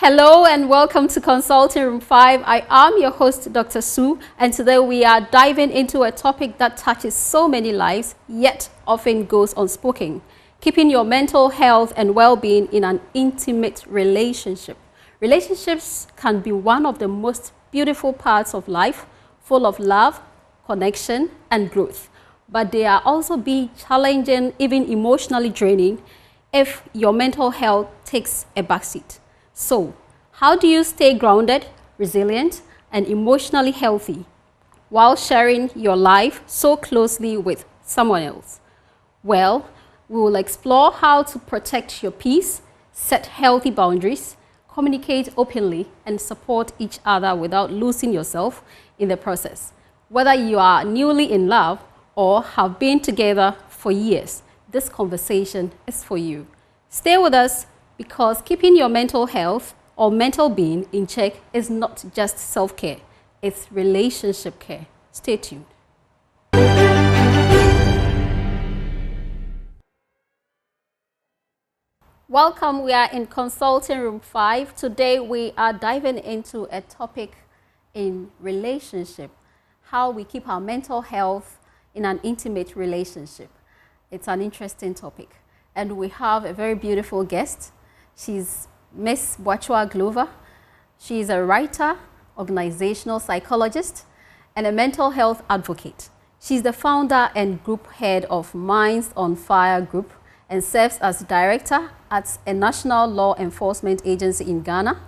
Hello and welcome to Consulting Room 5. I am your host, Dr. Sue, and today we are diving into a topic that touches so many lives, yet often goes unspoken. Keeping your mental health and well-being in an intimate relationship. Relationships can be one of the most beautiful parts of life, full of love, connection, and growth. But they are also be challenging, even emotionally draining, if your mental health takes a backseat. So, how do you stay grounded, resilient, and emotionally healthy while sharing your life so closely with someone else? Well, we will explore how to protect your peace, set healthy boundaries, communicate openly, and support each other without losing yourself in the process. Whether you are newly in love or have been together for years, this conversation is for you. Stay with us because keeping your mental health or mental being in check is not just self-care, it's relationship care. Stay tuned. Welcome, we are in Consulting Room 5. Today we are diving into a topic in relationship, how we keep our mental health in an intimate relationship. It's an interesting topic. And we have a very beautiful guest. She's Miss Boakeyewaa Glover. She's a writer, organizational psychologist, and a mental health advocate. She's the founder and group head of Minds on Fire Group and serves as director at a national law enforcement agency in Ghana.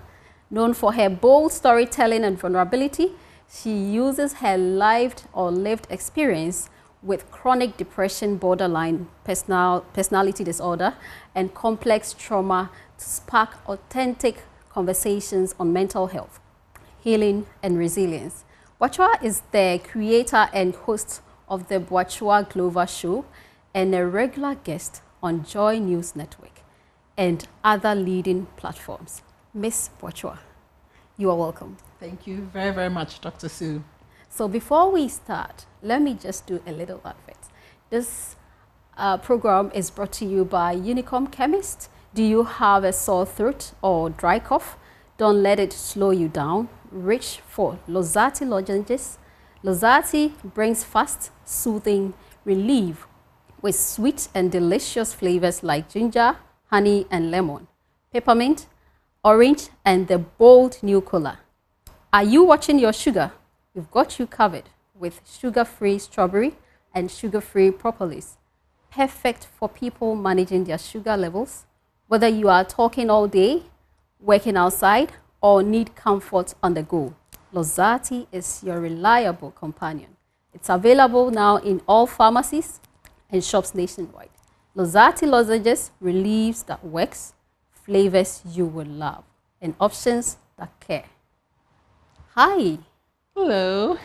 Known for her bold storytelling and vulnerability, she uses her lived experience with chronic depression, borderline personality disorder, and complex trauma to spark authentic conversations on mental health, healing, and resilience. Boakeyewaa is the creator and host of the Boakeyewaa Glover show and a regular guest on JoyNews network and other leading platforms. Miss Boakeyewaa, you are welcome. Thank you very, very much, Dr. Sue. So before we start, let me just do a little advert. This program is brought to you by Unicom Chemist. Do you have a sore throat or dry cough? Don't let it slow you down. Reach for Lozati lozenges. Lozati brings fast, soothing relief with sweet and delicious flavors like ginger, honey, and lemon, peppermint, orange, and the bold new color. Are you watching your sugar? We've got you covered with sugar-free strawberry and sugar-free propolis. Perfect for people managing their sugar levels, whether you are talking all day, working outside, or need comfort on the go. Lozati is your reliable companion. It's available now in all pharmacies and shops nationwide. Lozati lozenges, reliefs that works, flavors you will love, and options that care. Hi. Hello.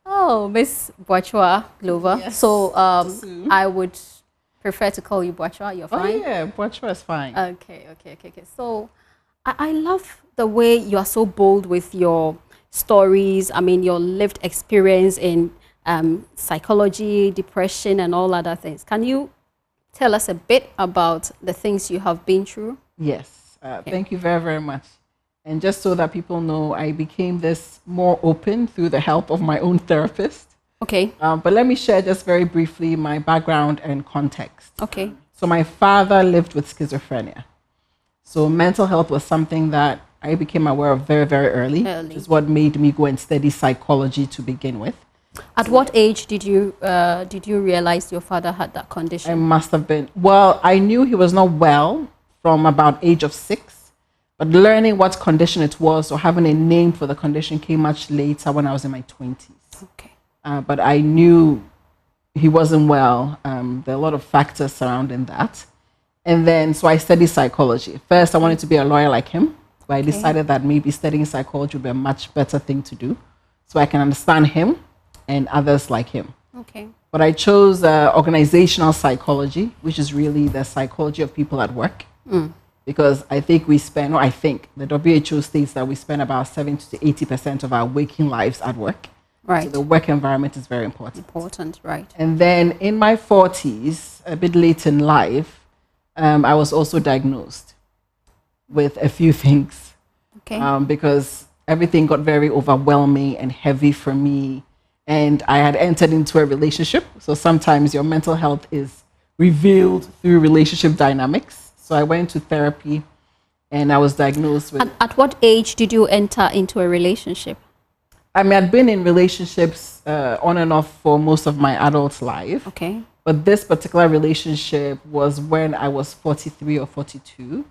Oh, Miss Boakeyewaa Glover. Yes, So I would prefer to call you Boakeyewaa. You're fine? Oh, yeah, Boakeyewaa is fine. Okay. So I love the way you are so bold with your stories. I mean, your lived experience in psychology, depression, and all other things. Can you tell us a bit about the things you have been through? Yes. Thank you very, very much. And just so that people know, I became this more open through the help of my own therapist. Okay. But let me share just very briefly my background and context. Okay. So my father lived with schizophrenia. So mental health was something that I became aware of very, very early. Which is what made me go and study psychology to begin with. At what age did you realize your father had that condition? I must have been, well, I knew he was not well from about age of 6. But learning what condition it was or having a name for the condition came much later when I was in my 20s. Okay. But I knew he wasn't well. There are a lot of factors surrounding that. And then, so I studied psychology. First, I wanted to be a lawyer like him. But I decided that maybe studying psychology would be a much better thing to do. So I can understand him and others like him. Okay. But I chose organizational psychology, which is really the psychology of people at work. Because I think the WHO states that we spend about 70 to 80% of our waking lives at work. Right. So the work environment is very important. Right. And then in my 40s, a bit late in life, I was also diagnosed. with a few things. Okay. Because everything got very overwhelming and heavy for me. And I had entered into a relationship. So sometimes your mental health is revealed through relationship dynamics. So I went to therapy and I was diagnosed with... At what age did you enter into a relationship? I mean, I'd been in relationships on and off for most of my adult life. Okay. But this particular relationship was when I was 43 or 42.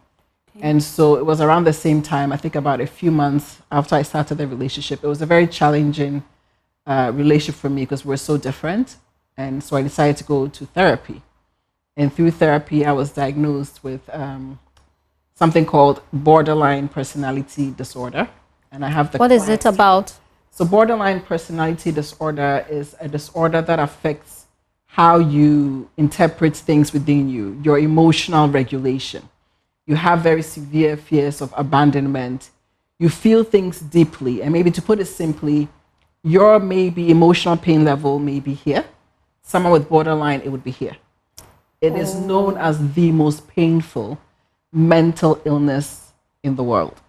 Okay. And so it was around the same time, I think about a few months after I started the relationship. It was a very challenging relationship for me because we're so different. And so I decided to go to therapy. And through therapy, I was diagnosed with something called borderline personality disorder. And I have the... What is it about? So borderline personality disorder is a disorder that affects how you interpret things within you, your emotional regulation. You have very severe fears of abandonment. You feel things deeply. And maybe to put it simply, your maybe emotional pain level may be here. Someone with borderline, it would be here. It is known as the most painful mental illness in the world.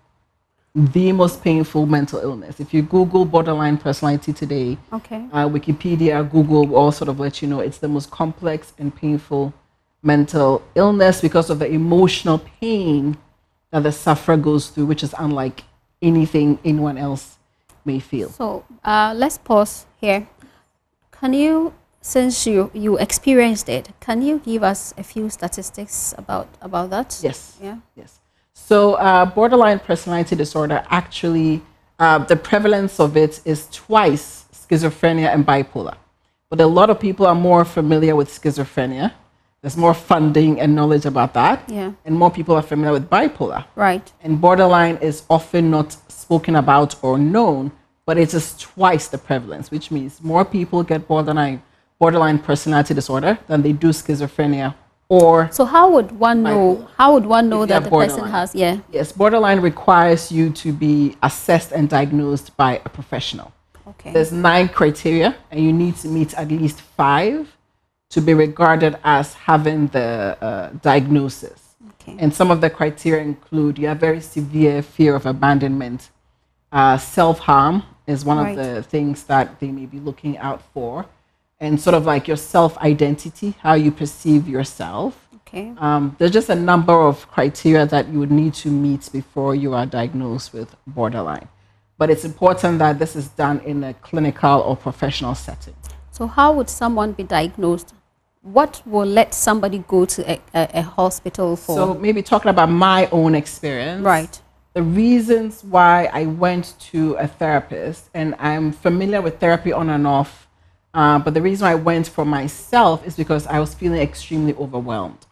The most painful mental illness. If you Google borderline personality today, Wikipedia, Google will all sort of let you know it's the most complex and painful mental illness because of the emotional pain that the sufferer goes through, which is unlike anything anyone else may feel. So let's pause here. Can you, since you experienced it, can you give us a few statistics about that? Yes. Yeah. Yes. So borderline personality disorder, actually, the prevalence of it is twice schizophrenia and bipolar. But a lot of people are more familiar with schizophrenia. There's more funding and knowledge about that. Yeah. And more people are familiar with bipolar. Right. And borderline is often not spoken about or known, but it is twice the prevalence, which means more people get borderline personality disorder than they do schizophrenia. Or so how would one know? How would one know that the person has? Yeah. Yes, borderline requires you to be assessed and diagnosed by a professional. Okay. There's 9 criteria, and you need to meet at least 5 to be regarded as having the diagnosis. Okay. And some of the criteria include you have very severe fear of abandonment. Self-harm is one of the things that they may be looking out for. And sort of like your self-identity, how you perceive yourself. Okay. There's just a number of criteria that you would need to meet before you are diagnosed with borderline. But it's important that this is done in a clinical or professional setting. So how would someone be diagnosed? What will let somebody go to a hospital for? So maybe talking about my own experience. Right. The reasons why I went to a therapist, and I'm familiar with therapy on and off, but the reason I went for myself is because I was feeling extremely overwhelmed.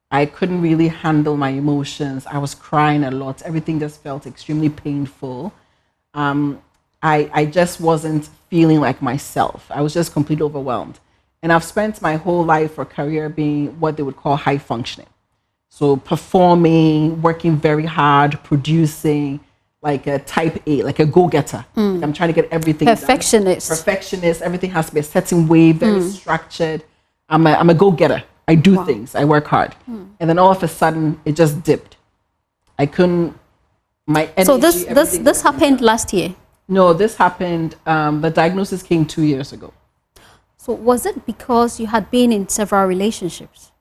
I couldn't really handle my emotions. I was crying a lot. Everything just felt extremely painful. I just wasn't feeling like myself. I was just completely overwhelmed. And I've spent my whole life or career being what they would call high functioning. So performing, working very hard, producing, like a type A, like a go-getter. Like I'm trying to get everything Perfectionist. done. Perfectionist. Everything has to be a certain way, very structured. I'm a go-getter. I do things. I work hard. And then all of a sudden, it just dipped. I couldn't, my energy... So this happened last year? No, this happened, the diagnosis came 2 years ago. So was it because you had been in several relationships?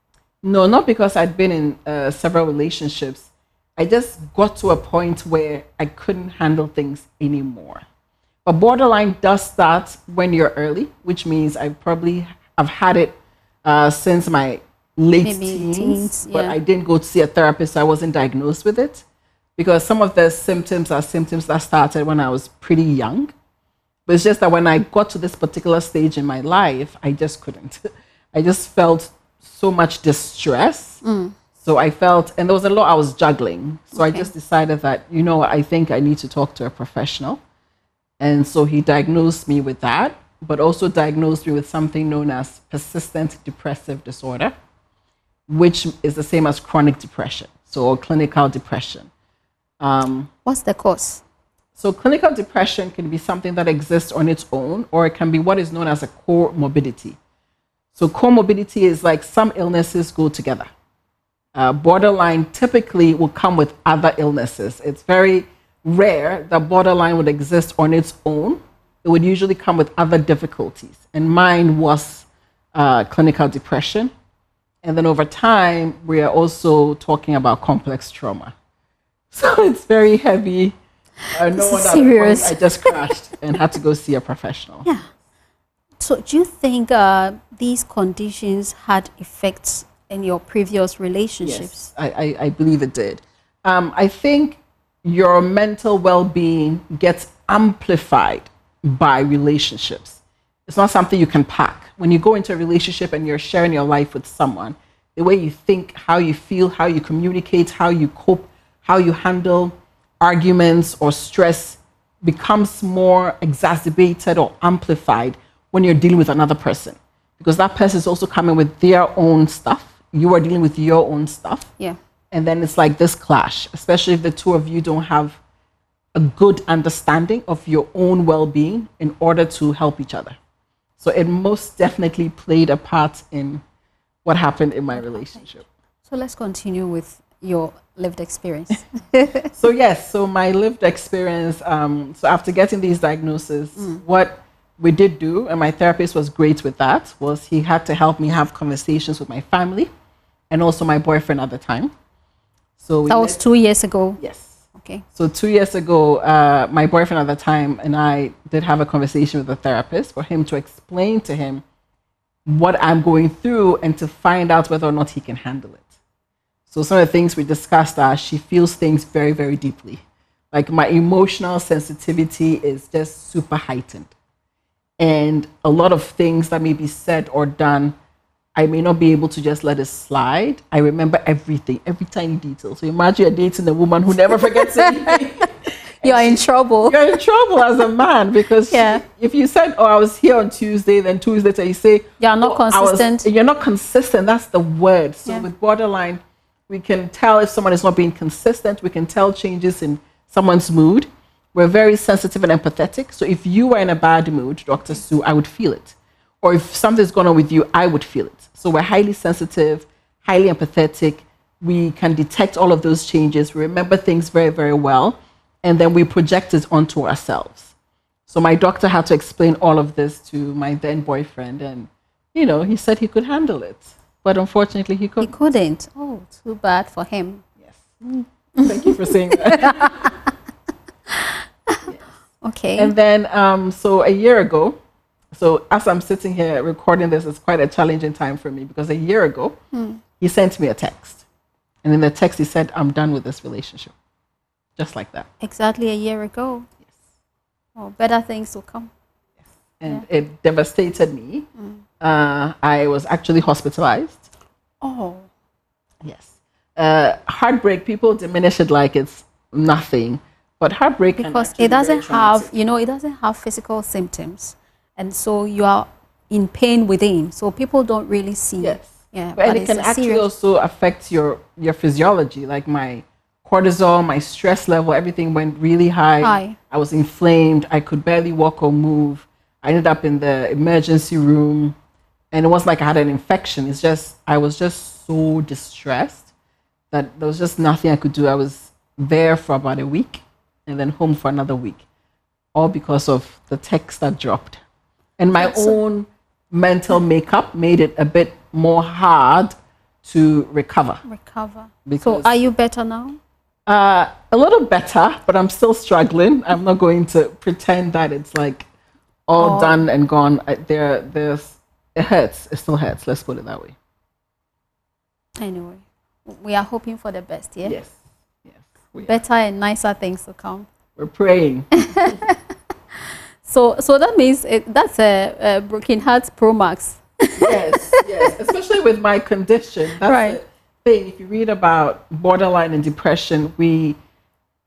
No, not because I'd been in several relationships. I just got to a point where I couldn't handle things anymore. But borderline does start when you're early, which means I probably have had it since my late teens, but I didn't go to see a therapist, so I wasn't diagnosed with it. Because some of the symptoms are symptoms that started when I was pretty young. But it's just that when I got to this particular stage in my life, I just couldn't. I just felt so much distress. So I felt, and there was a lot I was juggling. So I just decided that, you know, I think I need to talk to a professional. And so he diagnosed me with that, but also diagnosed me with something known as persistent depressive disorder, which is the same as chronic depression, so clinical depression. What's the cause? So clinical depression can be something that exists on its own, or it can be what is known as a comorbidity. So comorbidity is like some illnesses go together. Borderline typically will come with other illnesses. It's very rare that borderline would exist on its own. It would usually come with other difficulties. And mine was clinical depression. And then over time, we are also talking about complex trauma. So it's very heavy. No wonder serious. I just crashed and had to go see a professional. Yeah. So do you think these conditions had effects in your previous relationships? Yes, I believe it did. I think your mental well-being gets amplified by relationships. It's not something you can pack. When you go into a relationship and you're sharing your life with someone, the way you think, how you feel, how you communicate, how you cope, how you handle arguments or stress becomes more exacerbated or amplified when you're dealing with another person. Because that person is also coming with their own stuff. You are dealing with your own stuff. Yeah. And then it's like this clash, especially if the two of you don't have a good understanding of your own well-being in order to help each other. So it most definitely played a part in what happened in my relationship. So let's continue with your lived experience. So my lived experience, so after getting these diagnoses, what we did do, and my therapist was great with that, was he had to help me have conversations with my family and also my boyfriend at the time. So that was 2 years ago? Yes. Okay. So 2 years ago, my boyfriend at the time and I did have a conversation with the therapist for him to explain to him what I'm going through and to find out whether or not he can handle it. So some of the things we discussed are she feels things very, very deeply. Like my emotional sensitivity is just super heightened. And a lot of things that may be said or done, I may not be able to just let it slide. I remember everything, every tiny detail. So imagine you're dating a woman who never forgets anything. You're in trouble. You're in trouble as a man because if you said, oh, I was here on Tuesday, then Tuesday later you say, you're not consistent. You're not consistent. That's the word. So with borderline, we can tell if someone is not being consistent. We can tell changes in someone's mood. We're very sensitive and empathetic. So if you were in a bad mood, Dr. Sue, I would feel it. Or if something's going on with you, I would feel it. So we're highly sensitive, highly empathetic. We can detect all of those changes. We remember things very, very well. And then we project it onto ourselves. So my doctor had to explain all of this to my then boyfriend. And, you know, he said he could handle it. But unfortunately, he couldn't. He couldn't. Oh, too bad for him. Yes. Thank you for saying that. Yes. Okay. And then, so a year ago, so as I'm sitting here recording this, it's quite a challenging time for me because a year ago, he sent me a text. And in the text, he said, I'm done with this relationship. Just like that. Exactly a year ago. Yes. Oh, better things will come. Yes. And it devastated me. I was actually hospitalized. Oh. Yes. Heartbreak, people diminish it like it's nothing. But heartbreak because it doesn't have, you know, it doesn't have physical symptoms. And so you are in pain within. So people don't really see. Yes. Yeah. But it can actually also affect your physiology, like my cortisol, my stress level, everything went really high. I was inflamed. I could barely walk or move. I ended up in the emergency room. And it wasn't like I had an infection. It's just, I was just so distressed that there was just nothing I could do. I was there for about a week and then home for another week. All because of the text that dropped. And my own mental makeup made it a bit more hard to recover. So are you better now? A little better, but I'm still struggling. I'm not going to pretend that it's like all done and gone. It hurts. It still hurts. Let's put it that way. Anyway, we are hoping for the best, yeah? Yes. Yes. Better and nicer things to come. We're praying. So that means that's a Broken Heart Pro Max. Yes, yes. Especially with my condition. That's right. The thing. If you read about borderline and depression, we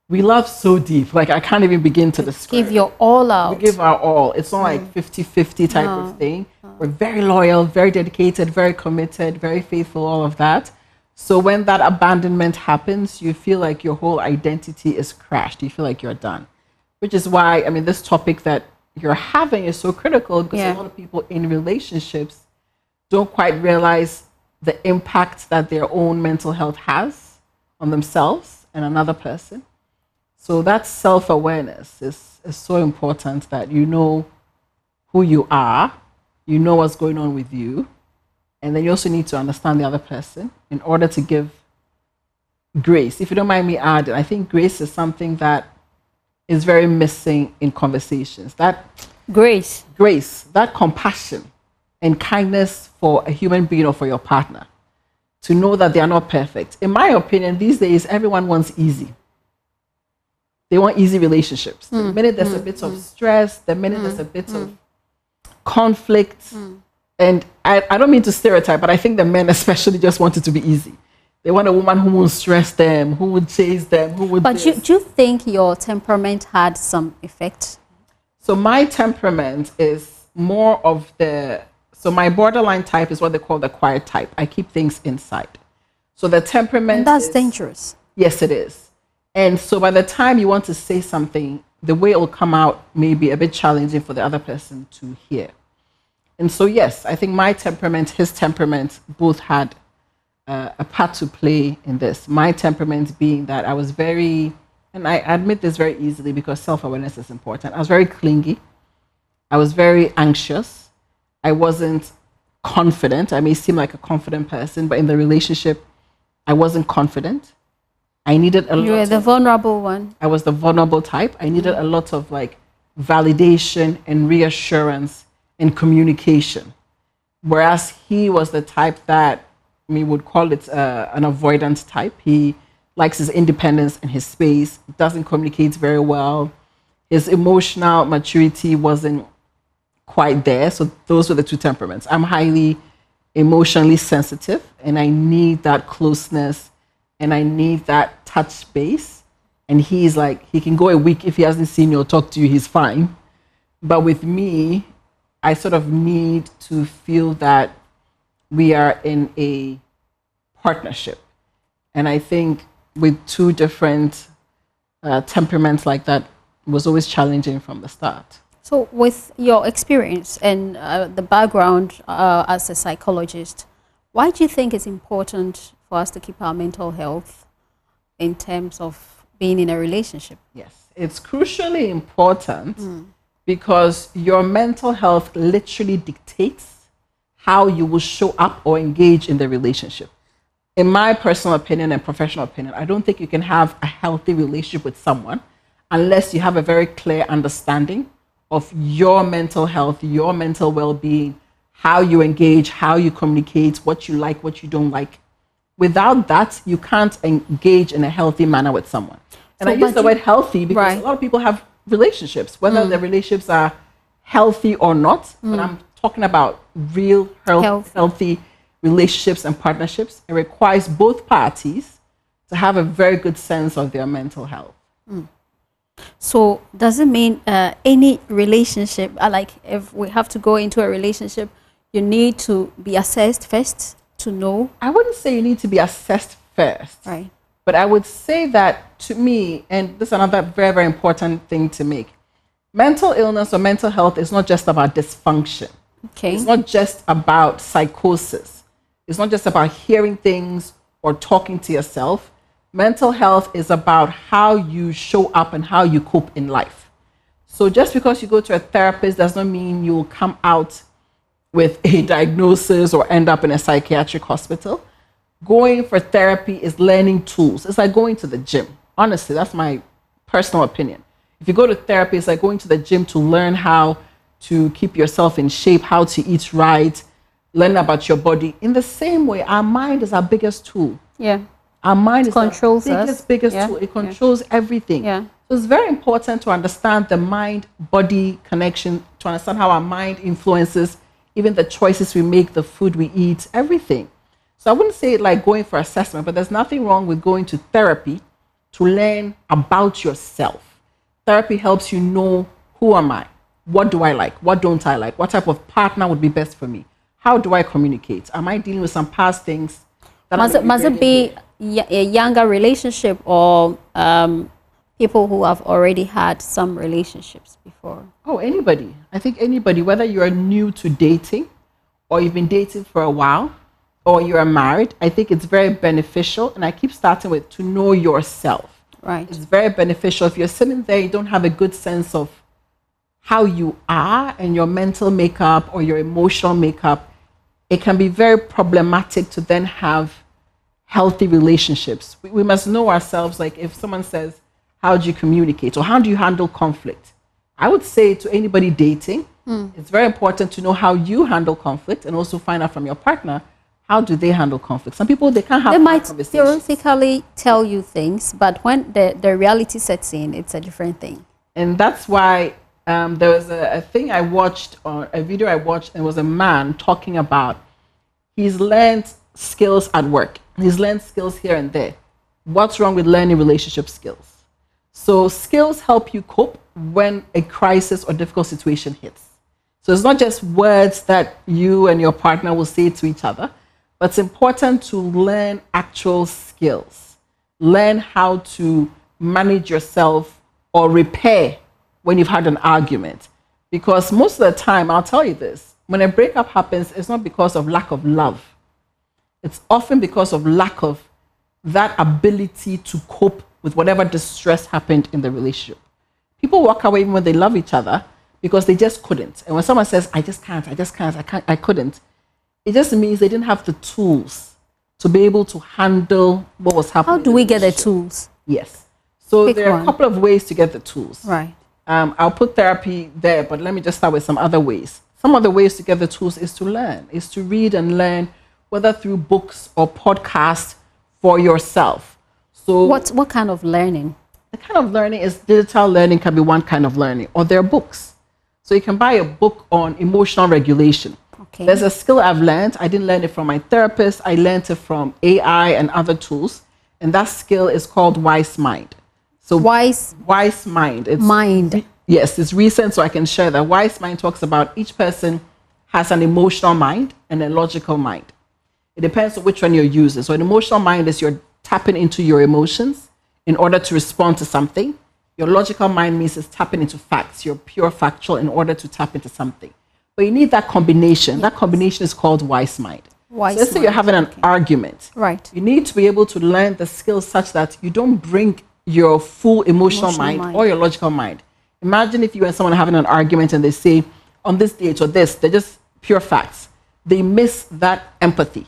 love so deep. Like I can't even begin to describe. Give your all out. We give our all. It's not like 50-50 type of thing. We're very loyal, very dedicated, very committed, very faithful, all of that. So when that abandonment happens, you feel like your whole identity is crashed. You feel like you're done. Which is why, I mean, this topic that you're having is so critical because a lot of people in relationships don't quite realize the impact that their own mental health has on themselves and another person. So that self-awareness is so important, that you know who you are, you know what's going on with you, and then you also need to understand the other person in order to give grace. If you don't mind me adding, I think grace is something that is very missing in conversations. That grace, that compassion and kindness for a human being or for your partner, to know that they are not perfect. In my opinion, these days, everyone wants easy. They want easy relationships. The minute there's a bit of stress, the minute there's a bit of conflict, and I don't mean to stereotype, but I think the men especially just want it to be easy. They want a woman who won't stress them, who would chase them, who would. But do you think your temperament had some effect? So my temperament is more of so my borderline type is what they call the quiet type. I keep things inside. So the temperament. And that's dangerous. Yes, it is. And so by the time you want to say something, the way it will come out may be a bit challenging for the other person to hear. And so, yes, I think my temperament, his temperament, both had a part to play in this. My temperament being that I was very, and I admit this very easily because self-awareness is important, I was very clingy. I was very anxious. I wasn't confident. I may seem like a confident person, but in the relationship, I wasn't confident. I needed a lot. You were the vulnerable one. I was the vulnerable type. I needed a lot of like validation and reassurance and communication. Whereas he was the type that we would call it an avoidant type. He likes his independence and his space, doesn't communicate very well. His emotional maturity wasn't quite there. So those were the two temperaments. I'm highly emotionally sensitive, and I need that closeness, and I need that touch base. And he's like, he can go a week if he hasn't seen you or talked to you, he's fine. But with me, I sort of need to feel that we are in a partnership. And I think with two different temperaments like that was always challenging from the start. So with your experience and the background as a psychologist, why do you think it's important for us to keep our mental health in terms of being in a relationship? Yes, it's crucially important because your mental health literally dictates how you will show up or engage in the relationship. In my personal opinion and professional opinion, I don't think you can have a healthy relationship with someone unless you have a very clear understanding of your mental health, your mental well-being, how you engage, how you communicate, what you like, what you don't like. Without that, you can't engage in a healthy manner with someone. And I use the word healthy because a lot of people have relationships, whether the relationships are healthy or not. But I'm talking about real healthy relationships and partnerships. It requires both parties to have a very good sense of their mental health. So does it mean any relationship, like if we have to go into a relationship, you need to be assessed first to know? I wouldn't say you need to be assessed first. Right. But I would say that to me, and this is another very, very important thing to make, mental illness or mental health is not just about dysfunction. Okay. It's not just about psychosis. It's not just about hearing things or talking to yourself. Mental health is about how you show up and how you cope in life. So just because you go to a therapist does not mean you'll come out with a diagnosis or end up in a psychiatric hospital. Going for therapy is learning tools. It's like going to the gym. Honestly, that's my personal opinion. If you go to therapy, it's like going to the gym to learn how to keep yourself in shape, how to eat right, learn about your body. In the same way, our mind is our biggest tool. Yeah. Our mind is our biggest Yeah. tool. It controls everything. Yeah. So it's very important to understand the mind-body connection, to understand how our mind influences even the choices we make, the food we eat, everything. So I wouldn't say like going for assessment, but there's nothing wrong with going to therapy to learn about yourself. Therapy helps you know, who am I? What do I like? What don't I like? What type of partner would be best for me? How do I communicate? Am I dealing with some past things? Must it be a younger relationship or people who have already had some relationships before? Oh, anybody. I think anybody, whether you're new to dating or you've been dating for a while, or you're married, I think it's very beneficial, and I keep starting with to know yourself. Right. It's very beneficial. If you're sitting there, you don't have a good sense of how you are and your mental makeup or your emotional makeup, it can be very problematic to then have healthy relationships. We must know ourselves. Like if someone says, how do you communicate or how do you handle conflict? I would say to anybody dating, it's very important to know how you handle conflict and also find out from your partner, how do they handle conflict? Some people, they can't have conversations. They might theoretically tell you things, but when the reality sets in, it's a different thing. And that's why there was a thing I watched, or a video I watched, and it was a man talking about he's learned skills at work. He's learned skills here and there. What's wrong with learning relationship skills? So skills help you cope when a crisis or difficult situation hits. So it's not just words that you and your partner will say to each other, but it's important to learn actual skills. Learn how to manage yourself or repair when you've had an argument. Because most of the time, I'll tell you this, when a breakup happens, it's not because of lack of love. It's often because of lack of that ability to cope with whatever distress happened in the relationship. People walk away even when they love each other because they just couldn't. And when someone says, I couldn't, it just means they didn't have the tools to be able to handle what was happening. How do we get the tools? Yes. So Pick there are one. a couple of ways to get the tools. Right. I'll put therapy there, but let me just start with some other ways. Some of the ways to get the tools is to learn, is to read and learn, whether through books or podcasts for yourself. So what kind of learning? the kind of learning is digital learning can be one kind of learning, or there are books. So you can buy a book on emotional regulation. Okay. There's a skill I've learned. I didn't learn it from my therapist. I learned it from AI and other tools. And that skill is called Wise Mind. So Wise Mind. It's Mind. Yes, it's recent, so I can share that. Wise Mind talks about each person has an emotional mind and a logical mind. It depends on which one you're using. So an emotional mind is you're tapping into your emotions in order to respond to something. Your logical mind means it's tapping into facts. You're pure factual in order to tap into something. But you need that combination. Yes. That combination is called Wise Mind. So let's say you're having an argument. Right. You need to be able to learn the skills such that you don't bring your full emotional mind or your logical mind. Imagine if you and someone are having an argument and they say, on this date or this, they're just pure facts. They miss that empathy.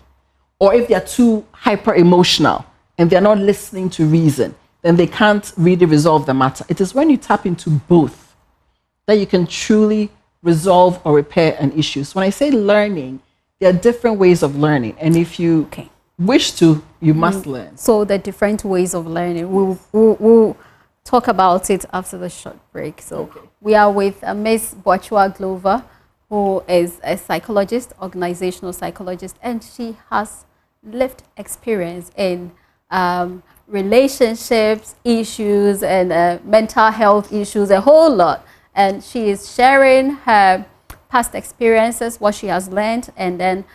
Or if they're too hyper emotional and they're not listening to reason, then they can't really resolve the matter. It is when you tap into both that you can truly resolve or repair an issue. So when I say learning, there are different ways of learning. And if you wish to, you must learn. So the different ways of learning, we'll talk about it after the short break. So we are with Ms. Boakeyewaa Glover, who is a psychologist, organizational psychologist, and she has lived experience in relationships, issues, and mental health issues, a whole lot. And she is sharing her past experiences, what she has learned, and then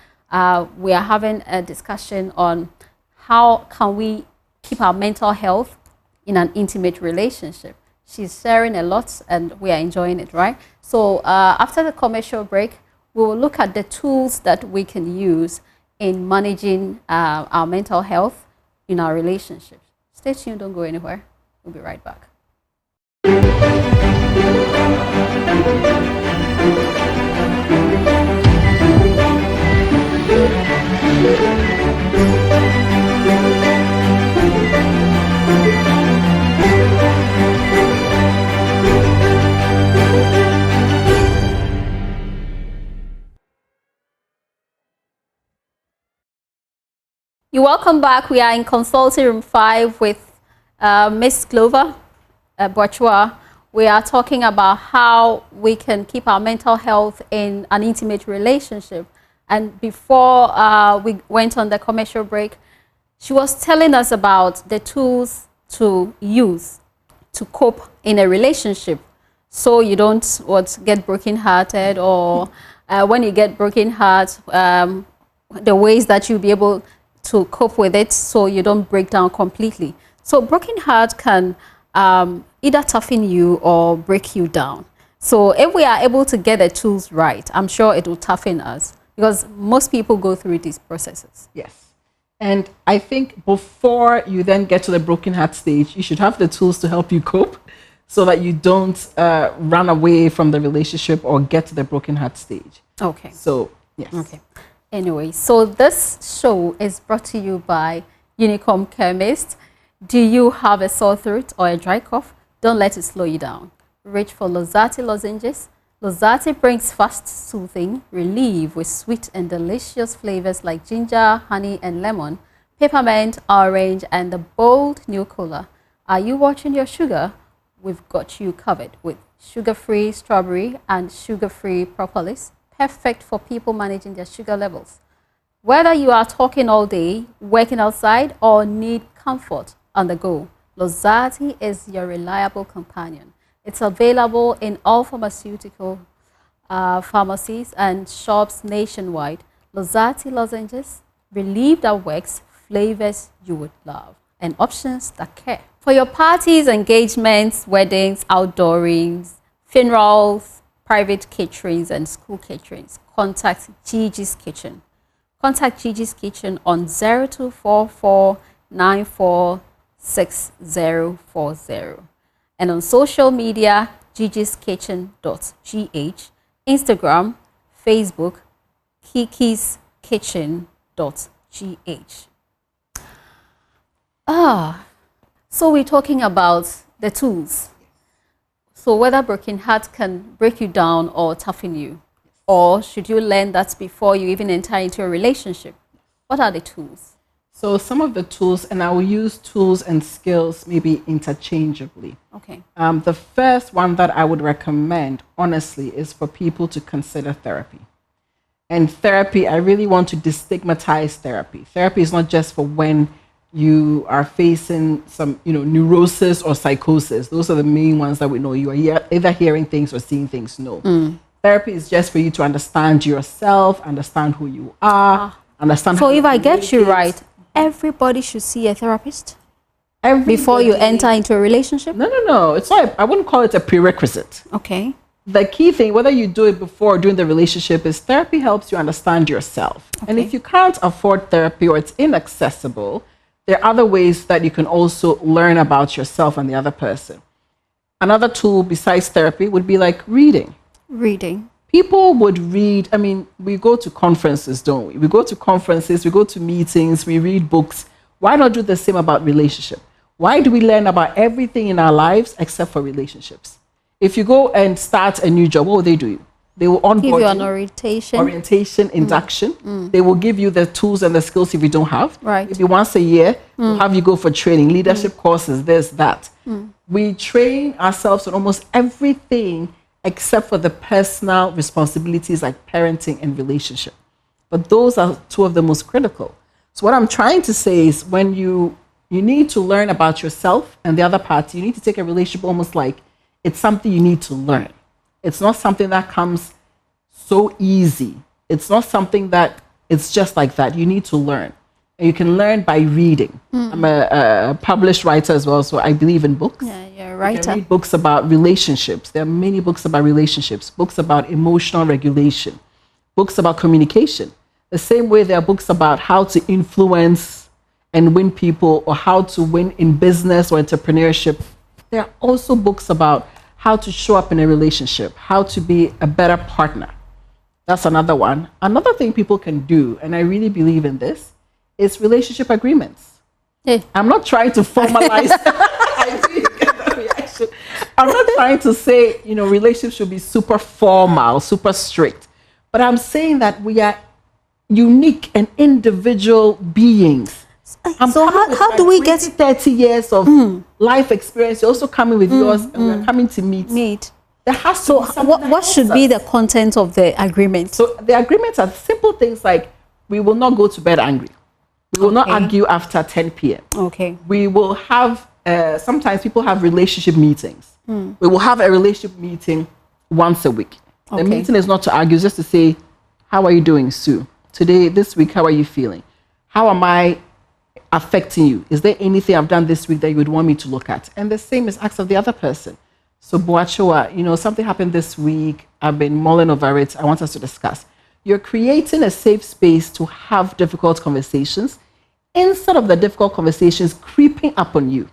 we are having a discussion on how can we keep our mental health in an intimate relationship. She's sharing a lot, and we are enjoying it, right? So after the commercial break, we will look at the tools that we can use in managing our mental health in our relationships. Stay tuned, don't go anywhere. We'll be right back. You're welcome back. We are in Consulting Room 5 with Ms. Glover, Boakeyewaa. We are talking about how we can keep our mental health in an intimate relationship. And before we went on the commercial break, she was telling us about the tools to use to cope in a relationship, so you don't get brokenhearted, or when you get broken heart, the ways that you'll be able to cope with it so you don't break down completely. So broken heart can either toughen you or break you down. So if we are able to get the tools right, I'm sure it will toughen us. Because most people go through these processes. Yes. And I think before you then get to the broken heart stage, you should have the tools to help you cope so that you don't run away from the relationship or get to the broken heart stage. Okay. So, yes. Okay. Anyway, so this show is brought to you by Unicom Chemist. Do you have a sore throat or a dry cough? Don't let it slow you down. Reach for Lozati lozenges. Lozati brings fast, soothing relief with sweet and delicious flavors like ginger, honey, and lemon, peppermint, orange, and the bold new cola. Are you watching your sugar? We've got you covered with sugar-free strawberry and sugar-free propolis, perfect for people managing their sugar levels. Whether you are talking all day, working outside, or need comfort on the go, Lozati is your reliable companion. It's available in all pharmaceutical pharmacies and shops nationwide. Lozati lozenges, relief that works, flavors you would love, and options that care. For your parties, engagements, weddings, outdoorings, funerals, private caterings, and school caterings, contact Gigi's Kitchen. Contact Gigi's Kitchen on 0244 946040. And on social media, gigiskitchen.gh, Instagram, Facebook, kikiskitchen.gh. So we're talking about the tools. So whether broken heart can break you down or toughen you, or should you learn that before you even enter into a relationship? What are the tools? So some of the tools, and I will use tools and skills maybe interchangeably. Okay. The first one that I would recommend, honestly, is for people to consider therapy. And therapy, I really want to destigmatize therapy. Therapy is not just for when you are facing some, neurosis or psychosis. Those are the main ones that we know. You are either hearing things or seeing things. No. Therapy is just for you to understand yourself, understand who you are, understand. So if I get you right, everybody should see a therapist before you enter into a relationship? No. It's not. I wouldn't call it a prerequisite. Okay. The key thing, whether you do it before or during the relationship, is therapy helps you understand yourself. Okay. And if you can't afford therapy or it's inaccessible, there are other ways that you can also learn about yourself and the other person. Another tool besides therapy would be like reading. Reading. People would read. I mean, we go to conferences, don't we? We go to conferences, we go to meetings, we read books. Why not do the same about relationship? Why do we learn about everything in our lives except for relationships? If you go and start a new job, what will they do? They will onboard give you an orientation, induction. They will give you the tools and the skills if you don't have. Right. Maybe once a year, we'll have you go for training, leadership courses, this, that. We train ourselves on almost everything except for the personal responsibilities like parenting and relationship. But those are two of the most critical. So what I'm trying to say is when you need to learn about yourself and the other party, you need to take a relationship almost like it's something you need to learn. It's not something that comes so easy. It's not something that it's just like that. You need to learn. And you can learn by reading. I'm a published writer as well, so I believe in books. Yeah, you're a writer. You can read books about relationships. There are many books about relationships, books about emotional regulation, books about communication. The same way there are books about how to influence and win people or how to win in business or entrepreneurship. There are also books about how to show up in a relationship, how to be a better partner. That's another one. Another thing people can do, and I really believe in this, is relationship agreements. Hey. I'm not trying to formalize. I didn't get that reaction. I'm not trying to say, relationships should be super formal, super strict. But I'm saying that we are unique and individual beings. So how do we get 30 years of life experience? You're also coming with yours, and we're coming to meet. There has to be something what should be the content of the agreement? So the agreements are simple things like we will not go to bed angry. We will not argue after 10 p.m. Okay. We will have, sometimes people have relationship meetings. We will have a relationship meeting once a week. The meeting is not to argue, it's just to say, how are you doing, Sue? Today, this week, how are you feeling? How am I affecting you? Is there anything I've done this week that you would want me to look at? And the same is asked of the other person. So Boakeyewaa, something happened this week. I've been mulling over it. I want us to discuss. you're creating a safe space to have difficult conversations instead of the difficult conversations creeping up on you.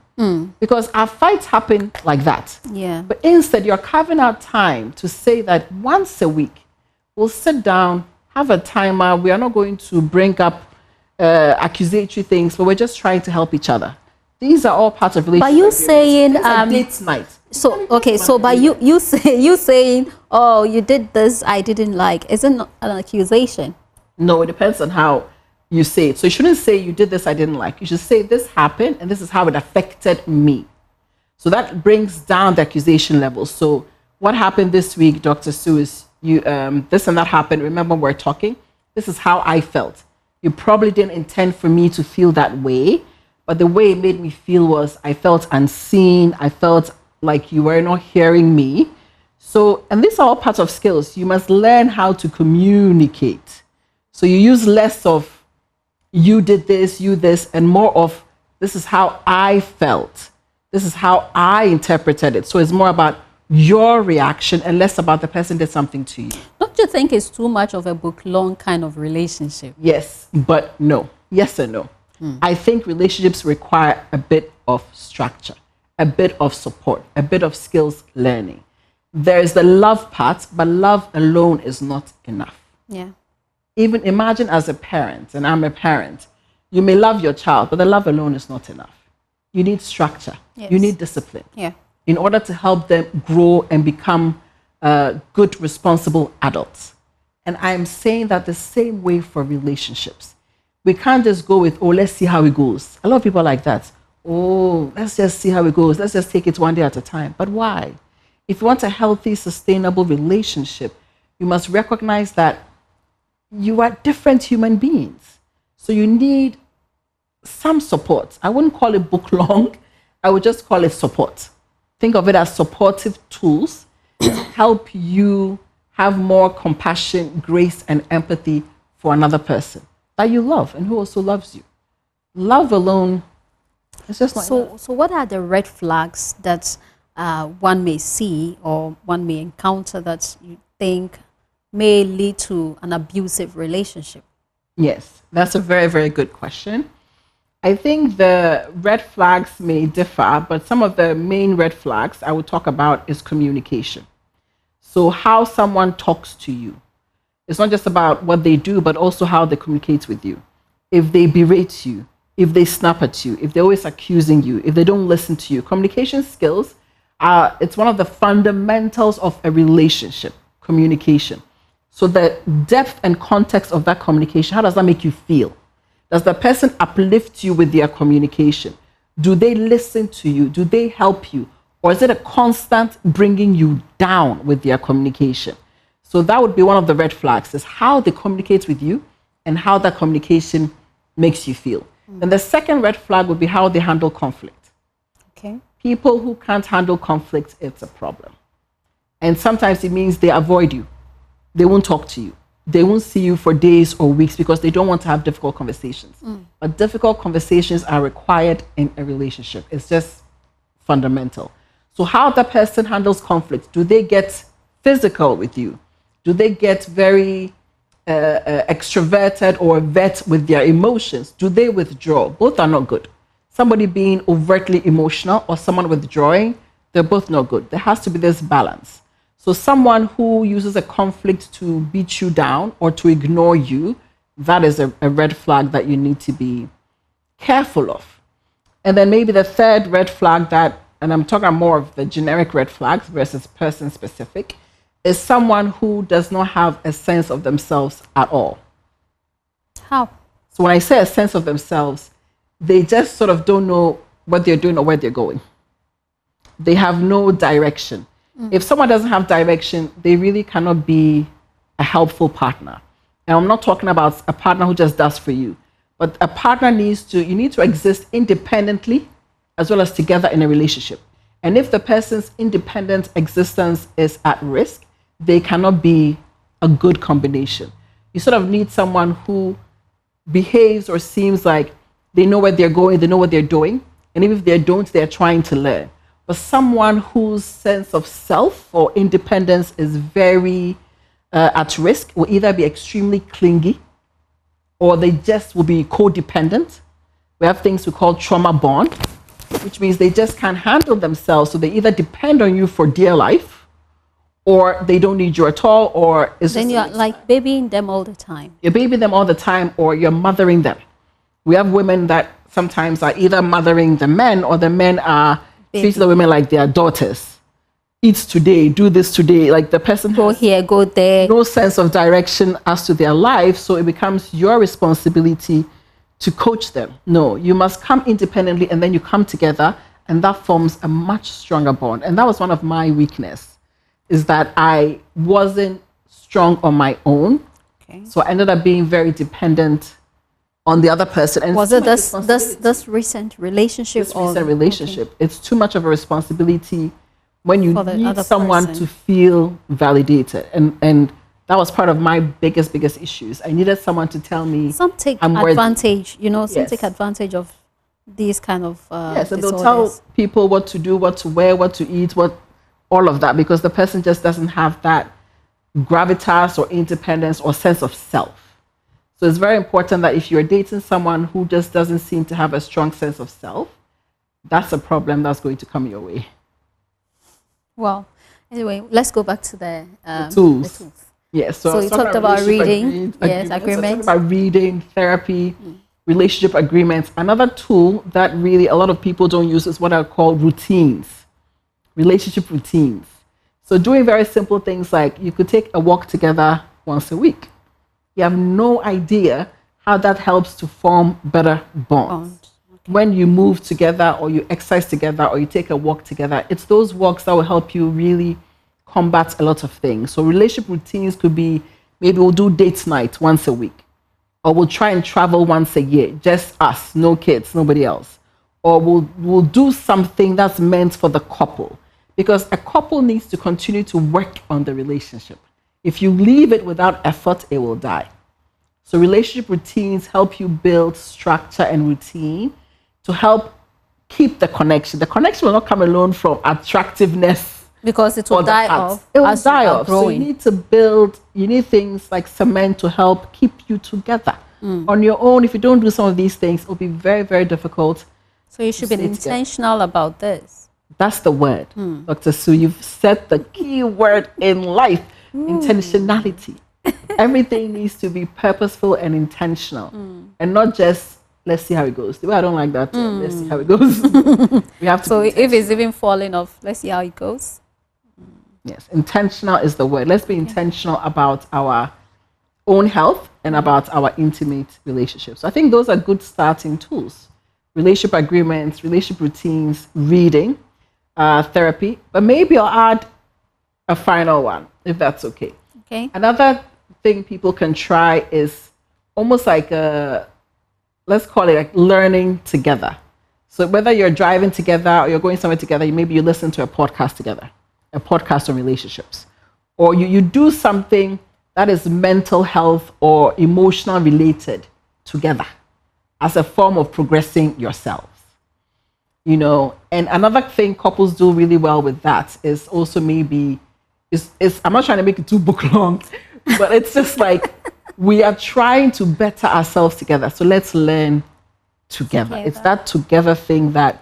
Because our fights happen like that. Yeah. But instead, you're carving out time to say that once a week, we'll sit down, have a timer. We are not going to bring up accusatory things, but we're just trying to help each other. These are all parts of relationship. But you saying date night. So okay, so by you saying, oh, you did this I didn't like, isn't an accusation? No, it depends on how you say it. So you shouldn't say you did this I didn't like. You should say this happened and this is how it affected me. So that brings down the accusation level. So what happened this week, Dr. Sue, is you this and that happened. Remember, we're talking. This is how I felt. You probably didn't intend for me to feel that way, but the way it made me feel was I felt unseen. I felt like you were not hearing me. So, and these are all parts of skills. You must learn how to communicate. So you use less of you did this, you this, and more of this is how I felt. This is how I interpreted it. So it's more about your reaction and less about the person did something to you. Don't you think it's too much of a book-long kind of relationship? Yes, but no. Yes and no. I think relationships require a bit of structure, a bit of support, a bit of skills learning. There's the love part, but love alone is not enough. Yeah. Even imagine as a parent, and I'm a parent, you may love your child, but the love alone is not enough. You need structure. Yes. You need discipline. Yeah. In order to help them grow and become good, responsible adults. And I'm saying that the same way for relationships. We can't just go with, oh, let's see how it goes. A lot of people are like that. Oh, let's just see how it goes. Let's just take it one day at a time. But why? If you want a healthy, sustainable relationship, you must recognize that you are different human beings. So you need some support. I wouldn't call it book long. I would just call it support. Think of it as supportive tools to help you have more compassion, grace, and empathy for another person that you love and who also loves you. Love alone is just not enough. So what are the red flags that one may see or one may encounter that you think may lead to an abusive relationship? Yes, that's a very, very good question. I think the red flags may differ, but some of the main red flags I would talk about is communication. So how someone talks to you. It's not just about what they do, but also how they communicate with you. If they berate you, if they snap at you, if they're always accusing you, if they don't listen to you. Communication skills it's one of the fundamentals of a relationship, communication. So the depth and context of that communication, how does that make you feel? Does the person uplift you with their communication? Do they listen to you? Do they help you? Or is it a constant bringing you down with their communication? So that would be one of the red flags, is how they communicate with you and how that communication makes you feel. And the second red flag would be how they handle conflict. Okay. People who can't handle conflict, it's a problem. And sometimes it means they avoid you. They won't talk to you. They won't see you for days or weeks because they don't want to have difficult conversations. But difficult conversations are required in a relationship. It's just fundamental. So how the person handles conflict, do they get physical with you? Do they get very extroverted or vet with their emotions? Do they withdraw? Both are not good. Somebody being overtly emotional or someone withdrawing, they're both not good. There has to be this balance. So someone who uses a conflict to beat you down or to ignore you, that is a red flag that you need to be careful of. And then maybe the third red flag that, and I'm talking more of the generic red flags versus person specific, is someone who does not have a sense of themselves at all. How? So when I say a sense of themselves, they just sort of don't know what they're doing or where they're going. They have no direction. If someone doesn't have direction, they really cannot be a helpful partner. And I'm not talking about a partner who just does for you, but a partner you need to exist independently as well as together in a relationship. And if the person's independent existence is at risk, they cannot be a good combination. You sort of need someone who behaves or seems like they know where they're going, they know what they're doing. And even if they don't, they're trying to learn. But someone whose sense of self or independence is very at risk will either be extremely clingy or they just will be codependent. We have things we call trauma bond, which means they just can't handle themselves. So they either depend on you for dear life or they don't need you at all, or it's then you're like babying them all the time. You're babying them all the time, or you're mothering them. We have women that sometimes are either mothering the men or the men are treating the women like their daughters. Eat today, do this today. Like the person go here, go there. No sense of direction as to their life. So it becomes your responsibility to coach them. No, you must come independently and then you come together, and that forms a much stronger bond. And that was one of my weakness, is that I wasn't strong on my own. Okay. So I ended up being very dependent on the other person. And was it this recent relationship? This recent relationship. Okay. It's too much of a responsibility when you need someone to feel validated. And that was part of my biggest issues. I needed someone to tell me some take advantage, you know, some take advantage of these kind of yes, and they'll tell people what to do, what to wear, what to eat, all of that, because the person just doesn't have that gravitas or independence or sense of self. So it's very important that if you're dating someone who just doesn't seem to have a strong sense of self, that's a problem that's going to come your way. Well, anyway, let's go back to the tools. Yes, so you talked about reading, agreements. About reading, therapy, relationship agreements. Another tool that really a lot of people don't use is what I call routines, relationship routines. So doing very simple things like you could take a walk together once a week. You have no idea how that helps to form better bonds. When you move together or you exercise together or you take a walk together, it's those walks that will help you really combat a lot of things. So relationship routines could be, maybe we'll do date night once a week, or we'll try and travel once a year, just us, no kids, nobody else. Or we'll do something that's meant for the couple, because a couple needs to continue to work on the relationship. If you leave it without effort, it will die. So relationship routines help you build structure and routine to help keep the connection. The connection will not come alone from attractiveness. Because it will die off. It will die off. So you need to build, you need things like cement to help keep you together. On your own, if you don't do some of these things, it will be very, very difficult. So you should be intentional about this. That's the word. Dr. Sue, you've said the key word in life, intentionality. Everything needs to be purposeful and intentional, and not just, let's see how it goes. The way I don't like that, let's see how it goes. We have to. So if it's even falling off, let's see how it goes. Yes, intentional is the word. Let's be intentional about our own health and about our intimate relationships. So I think those are good starting tools. Relationship agreements, relationship routines, reading, therapy. But maybe I'll add a final one, if that's okay. Okay. Another thing people can try is almost like let's call it like learning together. So whether you're driving together or you're going somewhere together, maybe you listen to a podcast together, a podcast on relationships, or you do something that is mental health or emotional related together as a form of progressing yourselves. You know, and another thing couples do really well with that is also maybe, I'm not trying to make it too book long, but it's just like we are trying to better ourselves together. So let's learn together. It's that together thing that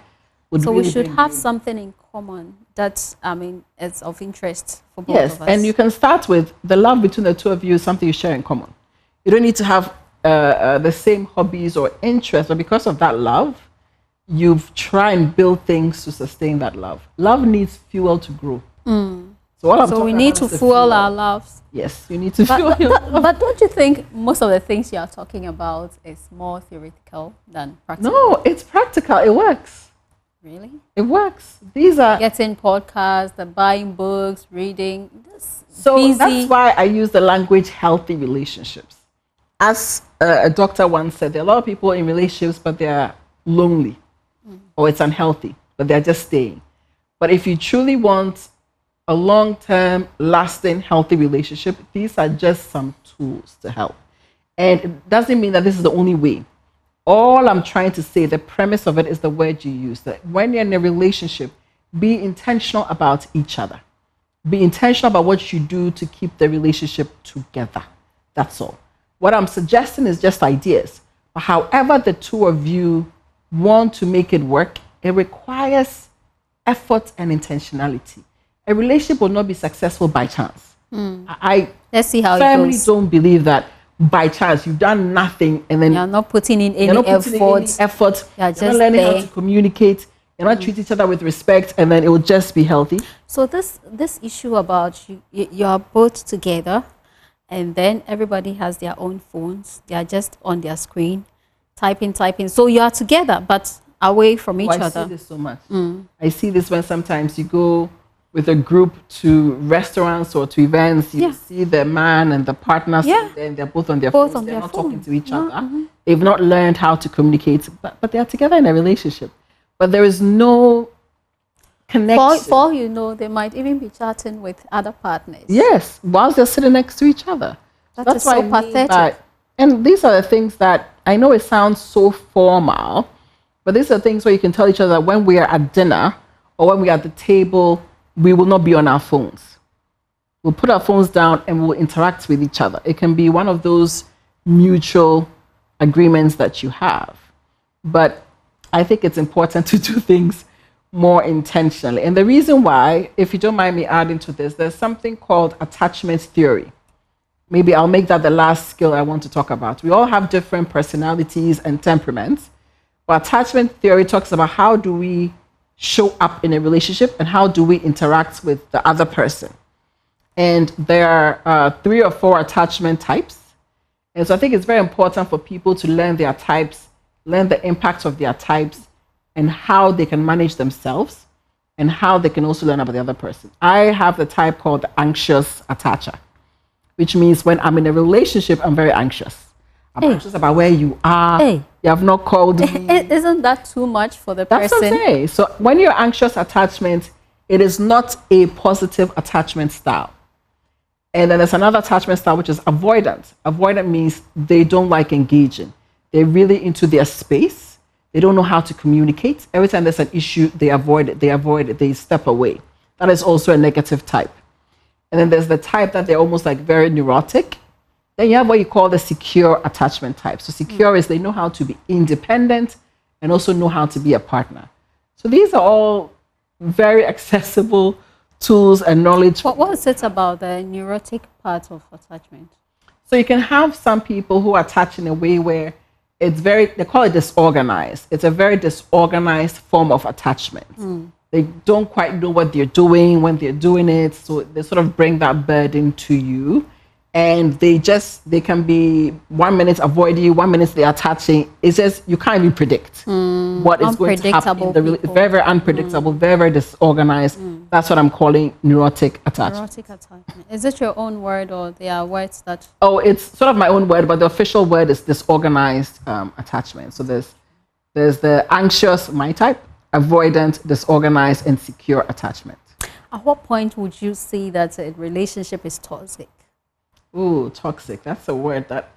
would so really we should have something in common that, I mean, it's of interest for both of us. Yes, and you can start with the love between the two of you is something you share in common. You don't need to have the same hobbies or interests, but because of that love, you've tried and build things to sustain that love. Love needs fuel to grow. So we need to fuel our loves. Yes, you need to fuel your love. But don't you think most of the things you are talking about is more theoretical than practical? No, it's practical. It works. Really? It works. These are getting podcasts, the buying books, reading. That's why I use the language healthy relationships. As a doctor once said, there are a lot of people in relationships, but they're lonely or it's unhealthy, but they're just staying. But if you truly want a long-term, lasting, healthy relationship, these are just some tools to help. And it doesn't mean that this is the only way. All I'm trying to say, the premise of it is the word you use, that when you're in a relationship, be intentional about each other. be intentional about what you do to keep the relationship together. That's all. What I'm suggesting is just ideas. But however the two of you want to make it work, it requires effort and intentionality. A relationship will not be successful by chance. Let's see how it firmly goes. don't believe that by chance you've done nothing and then You're not putting in any effort. You're not learning how to communicate. You're not treating each other with respect, and then it will just be healthy. So this issue about you're both together, and then everybody has their own phones. They are just on their screen, typing. So you are together, but away from each other. I see this so much. I see this when sometimes you go with a group to restaurants or to events. You see the man and the partner, and they're both on their phones. They're not talking to each other. They've not learned how to communicate, but they are together in a relationship. But there is no connection. For all you know, they might even be chatting with other partners. Yes, whilst they're sitting next to each other. That's so pathetic. And these are the things that, I know it sounds so formal, but these are things where you can tell each other that when we are at dinner or when we are at the table, we will not be on our phones. We'll put our phones down and we'll interact with each other. It can be one of those mutual agreements that you have. But I think it's important to do things more intentionally. And the reason why, if you don't mind me adding to this, there's something called attachment theory. Maybe I'll make that the last skill I want to talk about. We all have different personalities and temperaments. But attachment theory talks about how do we show up in a relationship and how do we interact with the other person. And there are 3 or 4 attachment types. And so I think it's very important for people to learn their types, learn the impact of their types, and how they can manage themselves, and how they can also learn about the other person. I have the type called the anxious attacher, which means when I'm in a relationship, I'm very anxious. I'm anxious about where you are. You have not called me. Isn't that too much for the person? That's what I'm saying. So when you're anxious attachment, it is not a positive attachment style. And then there's another attachment style, which is avoidant. Avoidant means they don't like engaging. They're really into their space. They don't know how to communicate. Every time there's an issue, they avoid it. They step away. That is also a negative type. And then there's the type that they're almost like very neurotic. Then you have what you call the secure attachment type. So secure is they know how to be independent and also know how to be a partner. So these are all very accessible tools and knowledge. What is it about the neurotic part of attachment? So you can have some people who attach in a way where it's very, they call it disorganized. It's a very disorganized form of attachment. They don't quite know what they're doing when they're doing it. So they sort of bring that burden to you. And they can be 1 minute avoid you, 1 minute they're attaching. It's just, you can't even predict what is going to happen. It's very, very unpredictable, very, very disorganized. That's what I'm calling neurotic attachment. Neurotic attachment. Is it your own word or there are words that? Oh, it's sort of my own word, but the official word is disorganized attachment. So there's the anxious, my type, avoidant, disorganized, and secure attachment. At what point would you see that a relationship is toxic? Ooh, toxic. That's a word that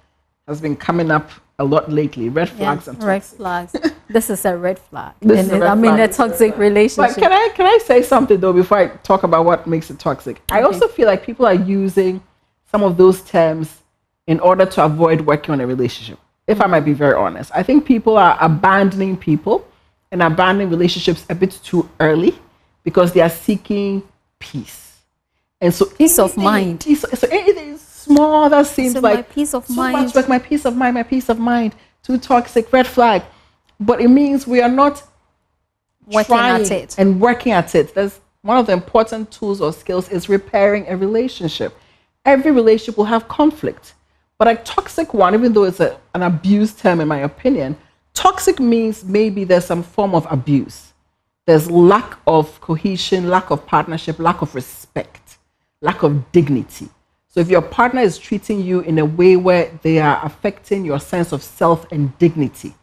has been coming up a lot lately. Red flags and toxic. Red flags. This is a red flag. I'm in a toxic relationship. But can I say something though before I talk about what makes it toxic? Okay. I also feel like people are using some of those terms in order to avoid working on a relationship. If I might be very honest, I think people are abandoning people and abandoning relationships a bit too early because they are seeking peace. And so peace of mind. So anything small that seems like my peace of so mind. much like my peace of mind, too toxic, red flag. But it means we are not working at it. And working at it. That's one of the important tools or skills is repairing a relationship. Every relationship will have conflict. But a toxic one, even though it's an abused term in my opinion, toxic means maybe there's some form of abuse. There's lack of cohesion, lack of partnership, lack of respect, lack of dignity. So if your partner is treating you in a way where they are affecting your sense of self and dignity,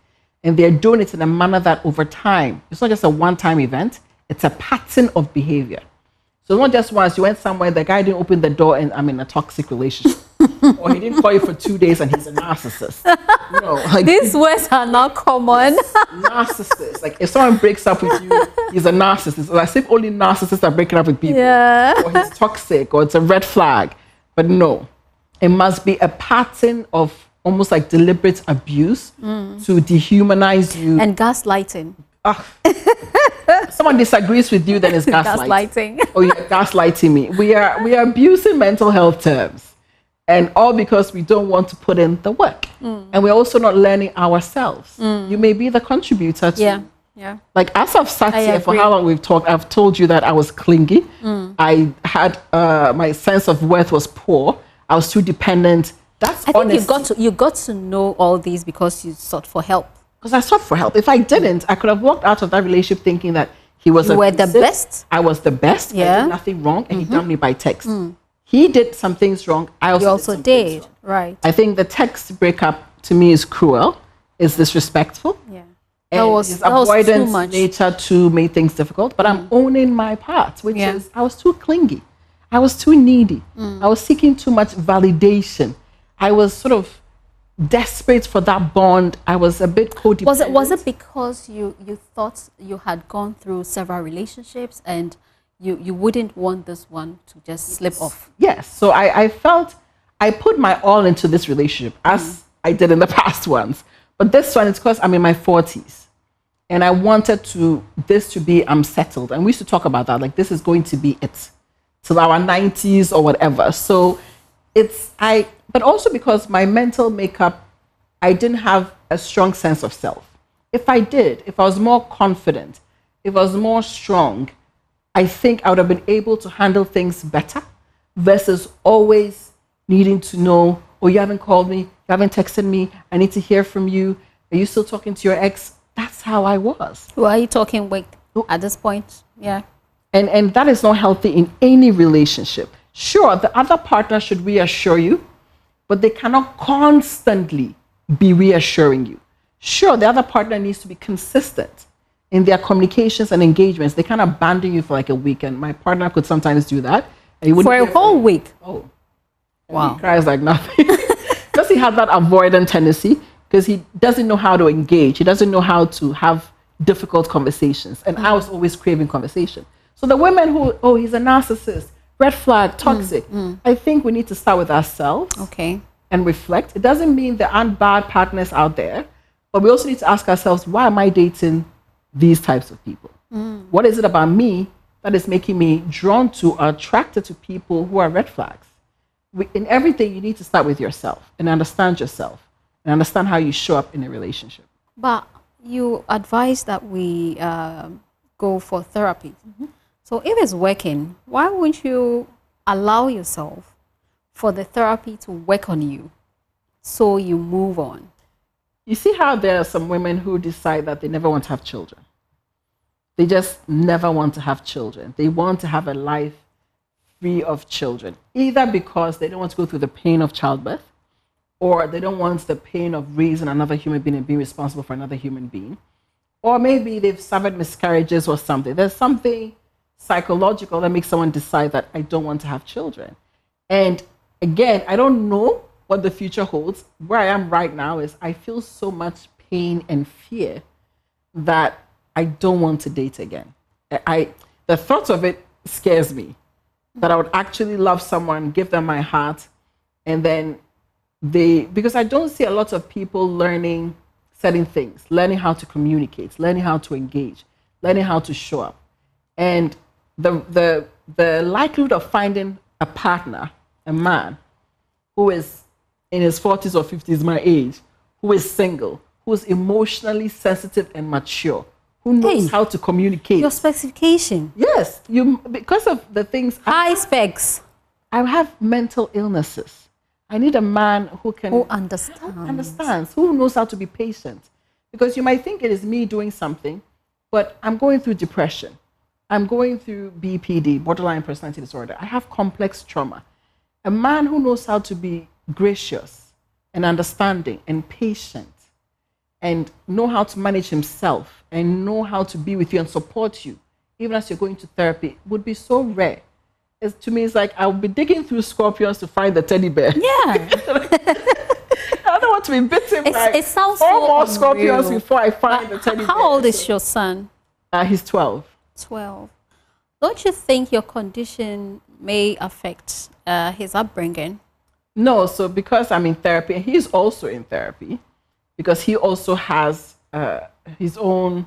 and they're doing it in a manner that over time, it's not just a one-time event, it's a pattern of behavior. So not just once you went somewhere, the guy didn't open the door and I'm in a toxic relationship. or he didn't call you for 2 days and he's a narcissist. Like these words are not common. Narcissist. Like if someone breaks up with you, he's a narcissist. It's as if only narcissists are breaking up with people. Yeah. Or he's toxic, or it's a red flag. But no, it must be a pattern of almost like deliberate abuse to dehumanize you. And gaslighting. Someone disagrees with you, then it's gaslighting. Oh, you're gaslighting me. We are abusing mental health terms, and all because we don't want to put in the work, and we're also not learning ourselves. You may be the contributor to. Yeah. Like as I've sat here for how long we've talked, I've told you that I was clingy. I had my sense of worth was poor. I was too dependent. That's I think you got to know all these because you sought for help. Because I sought for help. If I didn't, I could have walked out of that relationship thinking that he was you were the best. I was the best. I did nothing wrong, and he dumped me by text. He did some things wrong. I also did. Right. I think the text breakup to me is cruel, is disrespectful. Yeah. And his avoidance nature to make things difficult. But I'm owning my part, which is I was too clingy. I was too needy. I was seeking too much validation. I was sort of desperate for that bond. I was a bit codependent. Was it because you thought you had gone through several relationships and you wouldn't want this one to just slip off? Yes. So I felt I put my all into this relationship as I did in the past ones. But this one, it's because I'm in my 40s. And I wanted this to be, I'm settled. And we used to talk about that, like this is going to be it till our 90s or whatever. So but also because my mental makeup, I didn't have a strong sense of self. If I was more confident, if I was more strong, I think I would have been able to handle things better versus always needing to know, oh, you haven't called me, you haven't texted me, I need to hear from you. Are you still talking to your ex? That's how I was. Who are you talking with at this point? Yeah. And that is not healthy in any relationship. Sure, the other partner should reassure you, but they cannot constantly be reassuring you. Sure, the other partner needs to be consistent in their communications and engagements. They can't abandon you for like a week, and my partner could sometimes do that. And for a whole week? Oh. Wow. He cries like nothing. Does he have that avoidant tendency? Because he doesn't know how to engage. He doesn't know how to have difficult conversations. And I was always craving conversation. So the women who, he's a narcissist, red flag, toxic. I think we need to start with ourselves. Okay. And reflect. It doesn't mean there aren't bad partners out there, but we also need to ask ourselves, why am I dating these types of people? What is it about me that is making me drawn to or attracted to people who are red flags? In everything, you need to start with yourself and understand yourself and understand how you show up in a relationship. But you advise that we go for therapy. So if it's working, why wouldn't you allow yourself for the therapy to work on you so you move on? You see how there are some women who decide that they never want to have children. They just never want to have children. They want to have a life free of children, either because they don't want to go through the pain of childbirth, or they don't want the pain of raising another human being and being responsible for another human being, or maybe they've suffered miscarriages or something. There's something psychological that makes someone decide that I don't want to have children. And again, I don't know what the future holds. Where I am right now is I feel so much pain and fear that I don't want to date again. The thought of it scares me, that I would actually love someone, give them my heart, and then because I don't see a lot of people learning certain things, learning how to communicate, learning how to engage, learning how to show up. And the likelihood of finding a partner, a man, who is in his 40s or 50s, my age, who is single, who is emotionally sensitive and mature, who knows how to communicate. Your specification. Yes, because of the things. High specs. I have mental illnesses. I need a man who understands, who knows how to be patient. Because you might think it is me doing something, but I'm going through depression. I'm going through BPD, borderline personality disorder. I have complex trauma. A man who knows how to be gracious and understanding and patient and know how to manage himself and know how to be with you and support you, even as you're going to therapy, would be so rare. to me, it's like I'll be digging through scorpions to find the teddy bear. Yeah. I don't want to be bitten by it sounds four so more unreal. scorpions before I find the teddy bear. How old is your son? He's 12. 12. Don't you think your condition may affect his upbringing? No, so because I'm in therapy, and he's also in therapy, because he also has his own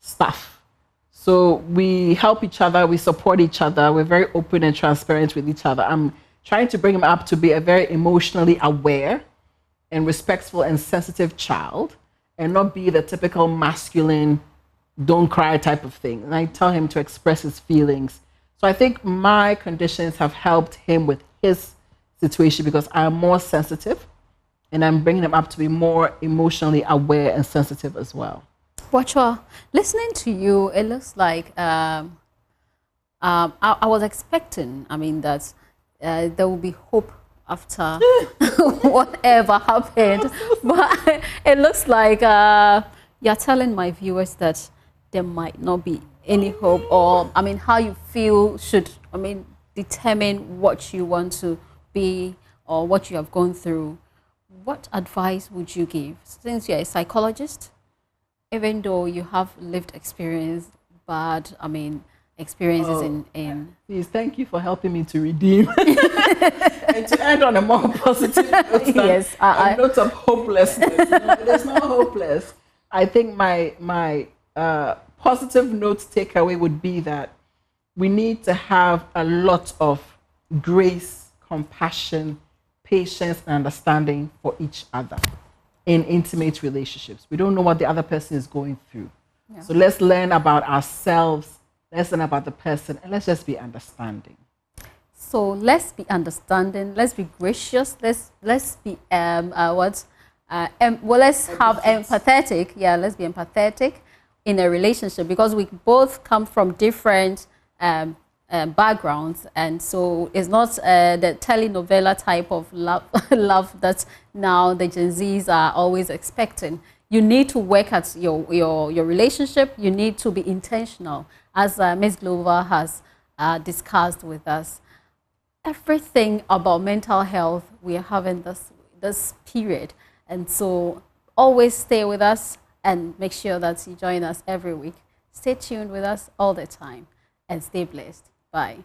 stuff. So we help each other, we support each other, we're very open and transparent with each other. I'm trying to bring him up to be a very emotionally aware and respectful and sensitive child, and not be the typical masculine, don't cry type of thing. And I tell him to express his feelings. So I think my conditions have helped him with his situation because I'm more sensitive, and I'm bringing him up to be more emotionally aware and sensitive as well. Boakeyewaa, listening to you, it looks like I was expecting, that there will be hope after whatever happened. But it looks like you're telling my viewers that there might not be any hope, or, how you feel should, determine what you want to be or what you have gone through. What advice would you give? Since you're a psychologist, even though you have lived experience, but experiences in Please, thank you for helping me to redeem and to end on a more positive note. Yes, a note of hopelessness. No, it is not hopeless. I think my positive note takeaway would be that we need to have a lot of grace, compassion, patience, and understanding for each other in intimate relationships. We don't know what the other person is going through. Yeah. So let's learn about ourselves, let's learn about the person, and let's just be understanding. So let's be understanding, let's be gracious, let's be let's have empathetic. Yeah, let's be empathetic in a relationship, because we both come from different backgrounds, and so it's not the telenovela type of love that now the Gen Zs are always expecting. You need to work at your relationship. You need to be intentional, as Ms. Glover has discussed with us. Everything about mental health, we are having this period, and so always stay with us and make sure that you join us every week. Stay tuned with us all the time and stay blessed. Bye.